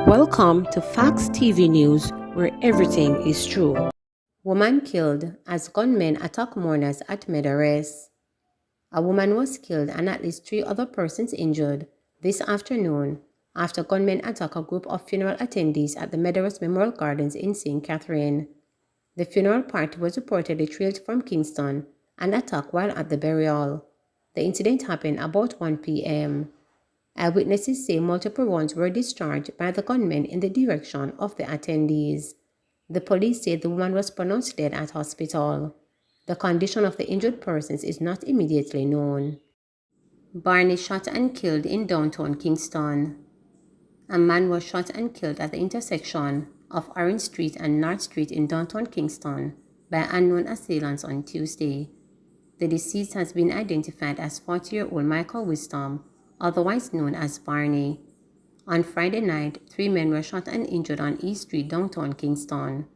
Welcome to Facts TV News, where everything is true. Woman killed as gunmen attack mourners at Meadows. A woman was killed and at least 3 other persons injured this afternoon after gunmen attacked a group of funeral attendees at the Meadows Memorial Gardens in St. Catherine. The funeral party was reportedly trailed from Kingston and attacked while at the burial. The incident happened about 1 p.m. Eyewitnesses say multiple rounds were discharged by the gunmen in the direction of the attendees. The police said the woman was pronounced dead at hospital. The condition of the injured persons is not immediately known. Barney shot and killed in downtown Kingston. A man was shot and killed at the intersection of Orange Street and North Street in downtown Kingston by unknown assailants on Tuesday. The deceased has been identified as 40-year-old Michael Wisdom, otherwise known as Barney. On Friday night, 3 men were shot and injured on East Street, downtown Kingston.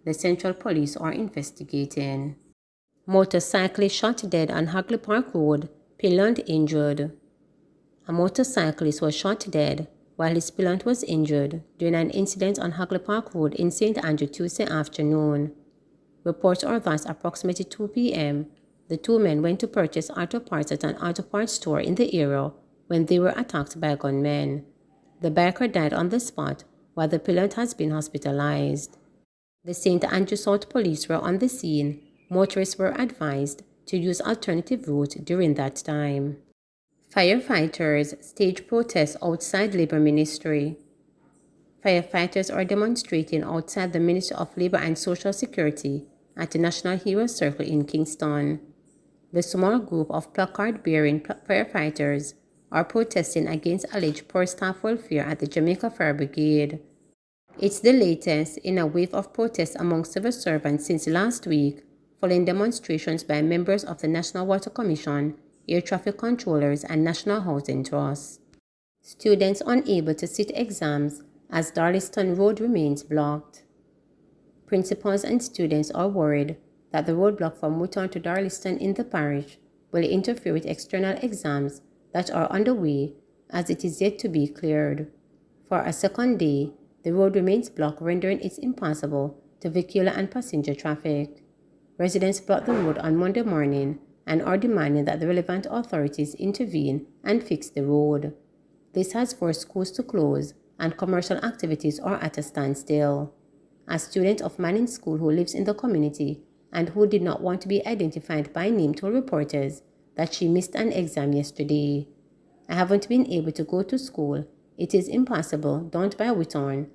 The Central Police are investigating. Motorcyclist shot dead on Hackley Park Road, pillion injured. A motorcyclist was shot dead while his pillion was injured during an incident on Hackley Park Road in St. Andrew Tuesday afternoon. Reports are that approximately 2 p.m., the 2 men went to purchase auto parts at an auto parts store in the area when they were attacked by gunmen. The biker died on the spot while the pillion has been hospitalized. The St. Andrew South Police were on the scene. Motorists were advised to use alternative routes during that time. Firefighters stage protests outside Labour Ministry. Firefighters are demonstrating outside the Ministry of Labour and Social Security at the National Heroes Circle in Kingston. The small group of placard-bearing firefighters are protesting against alleged poor staff welfare at the Jamaica Fire Brigade. It's the latest in a wave of protests among civil servants since last week, following demonstrations by members of the National Water Commission, air traffic controllers, and National Housing Trust. Students unable to sit exams as Darliston Road remains blocked. Principals and students are worried that the roadblock from Wooton to Darliston in the parish will interfere with external exams that are underway, as it is yet to be cleared. For a second day, the road remains blocked, rendering it impossible to vehicular and passenger traffic. Residents blocked the road on Monday morning and are demanding that the relevant authorities intervene and fix the road. This has forced schools to close and commercial activities are at a standstill. A student of Manning School who lives in the community and who did not want to be identified by name told reporters that she missed an exam yesterday. "I haven't been able to go to school. It is impossible, don't buy Wooton,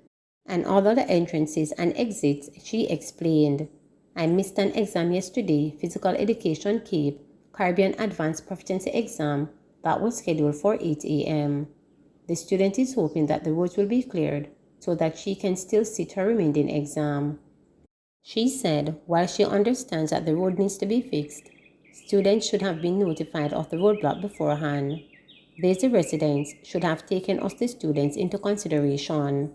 and all the entrances and exits," she explained. "I missed an exam yesterday, Physical Education Cape, Caribbean Advanced Proficiency exam that was scheduled for 8 a.m. The student is hoping that the roads will be cleared so that she can still sit her remaining exam. She said while she understands that the road needs to be fixed, students should have been notified of the roadblock beforehand. Busy residents should have taken us the students into consideration.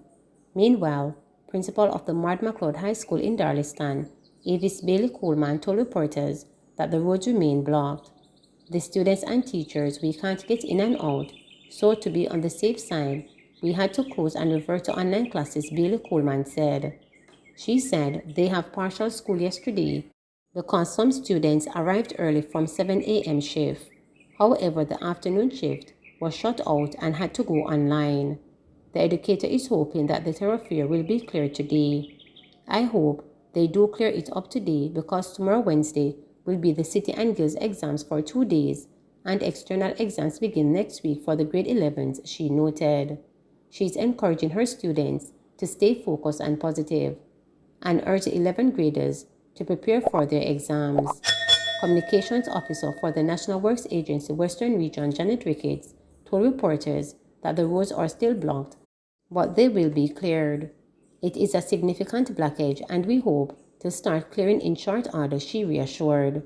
Meanwhile, principal of the Mard MacLeod High School in Darliston, Avis Bailey Coleman, told reporters that the roads remain blocked. "The students and teachers, we can't get in and out, so to be on the safe side, we had to close and revert to online classes," Bailey Coleman said. She said they have partial school yesterday because some students arrived early from 7 a.m. shift. However, the afternoon shift was shut out and had to go online. The educator is hoping that the thoroughfare will be cleared today. "I hope they do clear it up today because tomorrow Wednesday will be the City and Guilds exams for 2 days and external exams begin next week for the grade 11s, she noted. She is encouraging her students to stay focused and positive and urged 11th graders to prepare for their exams. Communications Officer for the National Works Agency Western Region, Janet Ricketts, told reporters that the roads are still blocked, but they will be cleared. "It is a significant blockage and we hope to start clearing in short order," she reassured.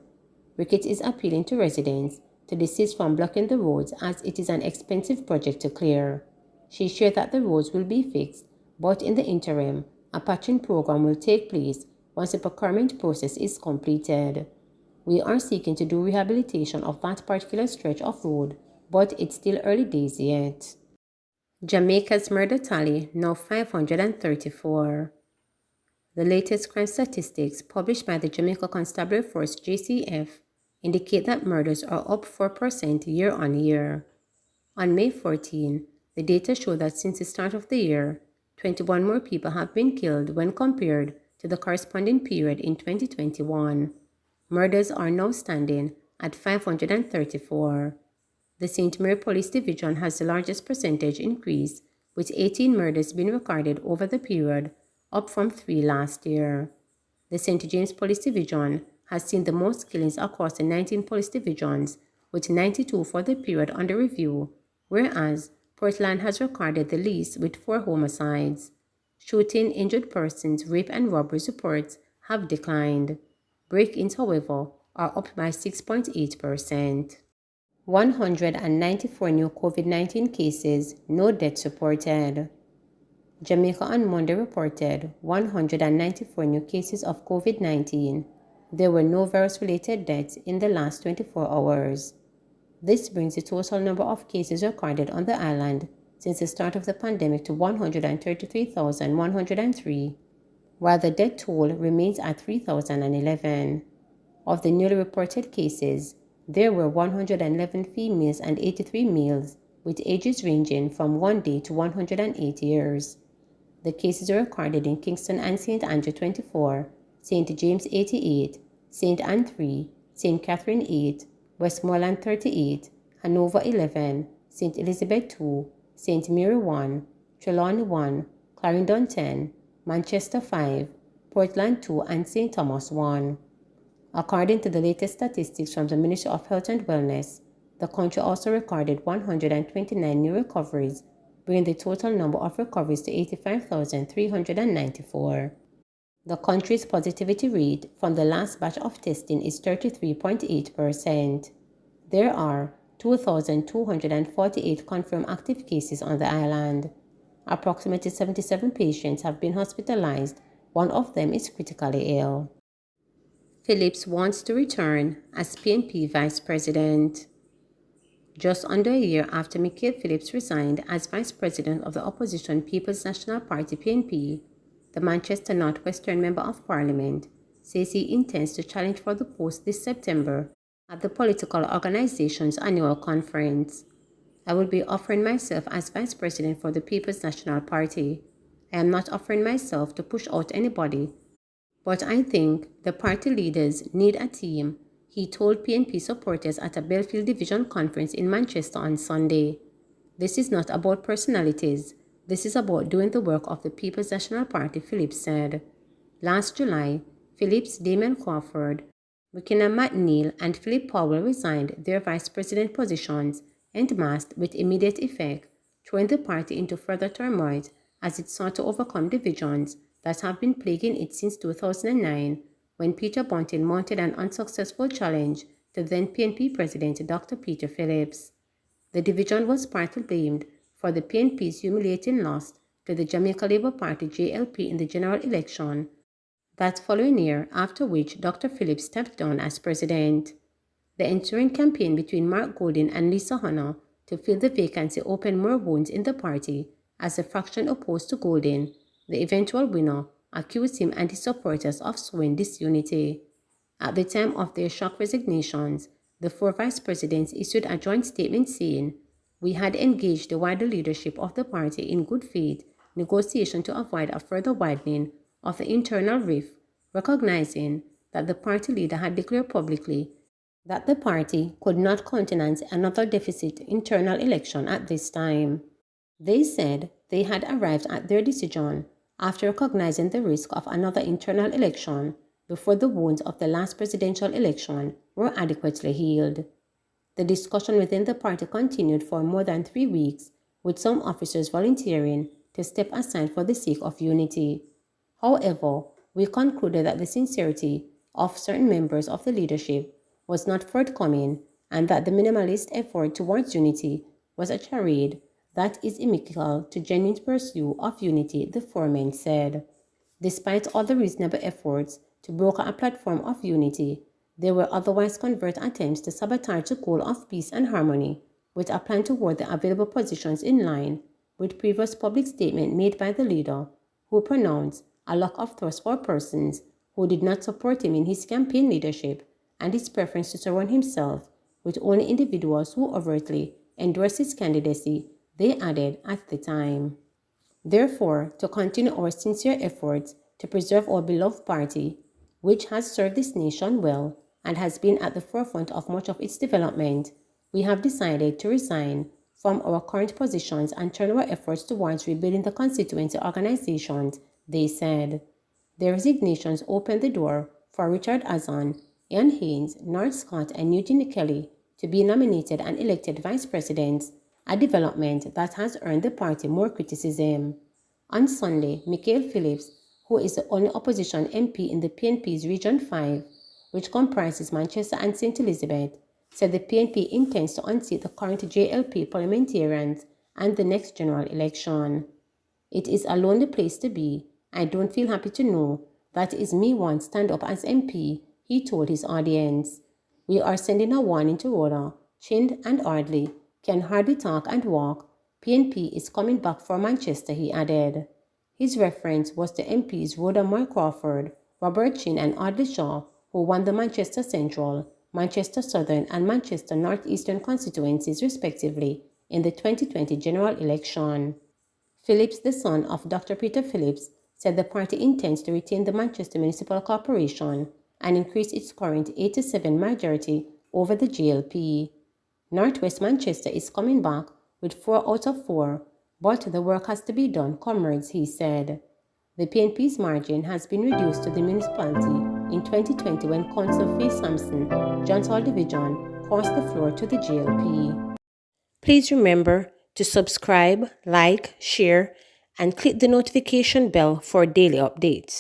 Ricketts is appealing to residents to desist from blocking the roads as it is an expensive project to clear. She shared that the roads will be fixed, but in the interim, a patching program will take place once the procurement process is completed. "We are seeking to do rehabilitation of that particular stretch of road, but it's still early days yet." Jamaica's murder tally now 534. The latest crime statistics published by the Jamaica Constabulary Force JCF indicate that murders are up 4% year on year. On May 14, the data show that since the start of the year, 21 more people have been killed when compared to the corresponding period in 2021. Murders are now standing at 534. The St. Mary Police Division has the largest percentage increase, with 18 murders being recorded over the period, up from 3 last year. The St. James Police Division has seen the most killings across the 19 police divisions, with 92 for the period under review, whereas Portland has recorded the least with 4 homicides. Shooting, injured persons, rape and robbery reports have declined. Break-ins, however, are up by 6.8%. 194 new COVID-19 cases, no deaths reported. Jamaica on Monday reported 194 new cases of COVID-19. There were no virus-related deaths in the last 24 hours. This brings the total number of cases recorded on the island since the start of the pandemic to 133,103, while the death toll remains at 3,011. Of the newly reported cases, there were 111 females and 83 males, with ages ranging from 1 day to 108 years. The cases were recorded in Kingston and St. Andrew 24, St. James 88, St. Anne 3, St. Catherine 8, Westmoreland 38, Hanover 11, St. Elizabeth 2, St. Mary 1, Trelawney 1, Clarendon 10, Manchester 5, Portland 2, and St. Thomas 1. According to the latest statistics from the Ministry of Health and Wellness, the country also recorded 129 new recoveries, bringing the total number of recoveries to 85,394. The country's positivity rate from the last batch of testing is 33.8%. There are 2,248 confirmed active cases on the island. Approximately 77 patients have been hospitalized. One of them is critically ill. Phillips wants to return as PNP Vice President. Just under a year after Michael Phillips resigned as Vice President of the opposition People's National Party PNP, the Manchester North Western Member of Parliament says he intends to challenge for the post this September at the political organization's annual conference. I will be offering myself as Vice President for the People's National Party. I am not offering myself to push out anybody, but I think the party leaders need a team, he told PNP supporters at a Belfield Division conference in Manchester on Sunday. This is not about personalities. This is about doing the work of the People's National Party, Phillips said. Last July, Phillips, Damien Crawford, McKenna McNeil, and Philip Powell resigned their vice president positions en masse with immediate effect, throwing the party into further turmoil as it sought to overcome divisions that have been plaguing it since 2009, when Peter Bunting mounted an unsuccessful challenge to then PNP President Dr. Peter Phillips. The division was partly blamed for the PNP's humiliating loss to the Jamaica Labour Party JLP in the general election that following year, after which Dr. Phillips stepped down as president. The ensuing campaign between Mark Golding and Lisa Hanna to fill the vacancy opened more wounds in the party as the faction opposed to Golding, the eventual winner, accused him and his supporters of sowing disunity. At the time of their shock resignations, the 4 vice presidents issued a joint statement saying, "We had engaged the wider leadership of the party in good faith negotiation to avoid a further widening of the internal rift, recognizing that the party leader had declared publicly that the party could not countenance another deficit internal election at this time." They said they had arrived at their decision after recognizing the risk of another internal election before the wounds of the last presidential election were adequately healed. The discussion within the party continued for more than 3 weeks, with some officers volunteering to step aside for the sake of unity. However, we concluded that the sincerity of certain members of the leadership was not forthcoming and that the minimalist effort towards unity was a charade that is inimical to genuine pursuit of unity, the 4 men said. Despite all the reasonable efforts to broker a platform of unity, there were otherwise covert attempts to sabotage the goal of peace and harmony, with a plan toward the available positions in line with previous public statement made by the leader, who pronounced a lack of trust for persons who did not support him in his campaign leadership and his preference to surround himself with only individuals who overtly endorsed his candidacy, they added at the time. Therefore, to continue our sincere efforts to preserve our beloved party, which has served this nation well and has been at the forefront of much of its development, we have decided to resign from our current positions and turn our efforts towards rebuilding the constituency organizations, they said. Their resignations opened the door for Richard Azan, Ian Haynes, North Scott, and Eugene Kelly to be nominated and elected vice presidents, a development that has earned the party more criticism. On Sunday, Peter Phillips, who is the only opposition MP in the PNP's Region 5, which comprises Manchester and St. Elizabeth, said the PNP intends to unseat the current JLP parliamentarians and the next general election. It is a lonely place to be. I don't feel happy to know that is me once stand up as MP, he told his audience. We are sending a warning to Rhoda, Chind and Ardley, can hardly talk and walk. PNP is coming back for Manchester, he added. His reference was to MPs Rhoda Moore Crawford, Robert Chin and Ardley Shaw, who won the Manchester Central, Manchester Southern and Manchester North Eastern constituencies respectively in the 2020 general election. Phillips, the son of Dr. Peter Phillips, said the party intends to retain the Manchester Municipal Corporation and increase its current 8-7 majority over the GLP. Northwest Manchester is coming back with 4 out of 4, but the work has to be done, comrades, he said. The PNP's margin has been reduced to the municipality in 2020 when Councillor Faye Sampson, Johns Hall Division, crossed the floor to the GLP. Please remember to subscribe, like, share, and click the notification bell for daily updates.